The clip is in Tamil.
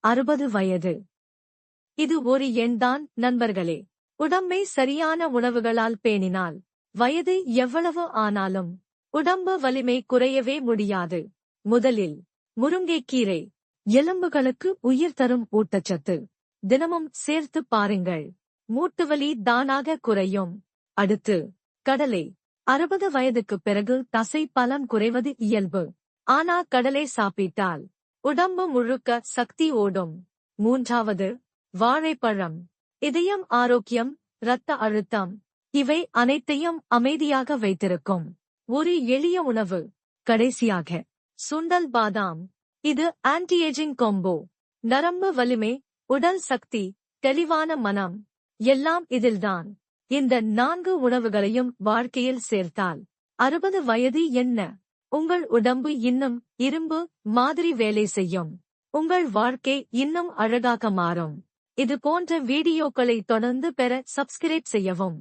60 வயது. இது ஒரு எண்தான் நண்பர்களே. உடம்பை சரியான உணவுகளால் பேணினால் வயது எவ்வளவு ஆனாலும் உடம்பு வலிமை குறையவே முடியாது. முதலில் முருங்கைக்கீரை, எலும்புகளுக்கு உயிர் தரும் ஊட்டச்சத்து. தினமும் சேர்த்து பாருங்கள், மூட்டுவலி தானாக குறையும். அடுத்து கடலை. 60 வயதுக்கு பிறகு தசை பலம் குறைவது இயல்பு. ஆனா கடலை சாப்பிட்டால் உடம்பு முழுக்க சக்தி ஓடும். மூன்றாவது வாழைப்பழம். இதயம் ஆரோக்கியம், இரத்த அழுத்தம் இவை அனைத்தையும் அமைதியாக வைத்திருக்கும் ஒரு எளிய உணவு. கடைசியாக சுண்டல் பாதாம். இது ஆன்டி-ஏஜிங் காம்போ. நரம்பு வலிமை, உடல் சக்தி, தெளிவான மனம் எல்லாம் இதில்தான். இந்த 4 உணவுகளையும் வாழ்க்கையில் சேர்த்தால் 60 வயது என்ன? உங்கள் உடம்பு இன்னும் இரும்பு மாதிரி வேலை செய்யும். உங்கள் வாழ்க்கை இன்னும் அழகாக மாறும். இது போன்ற வீடியோக்களை தொடர்ந்து பெற சப்ஸ்கிரைப் செய்யவும்.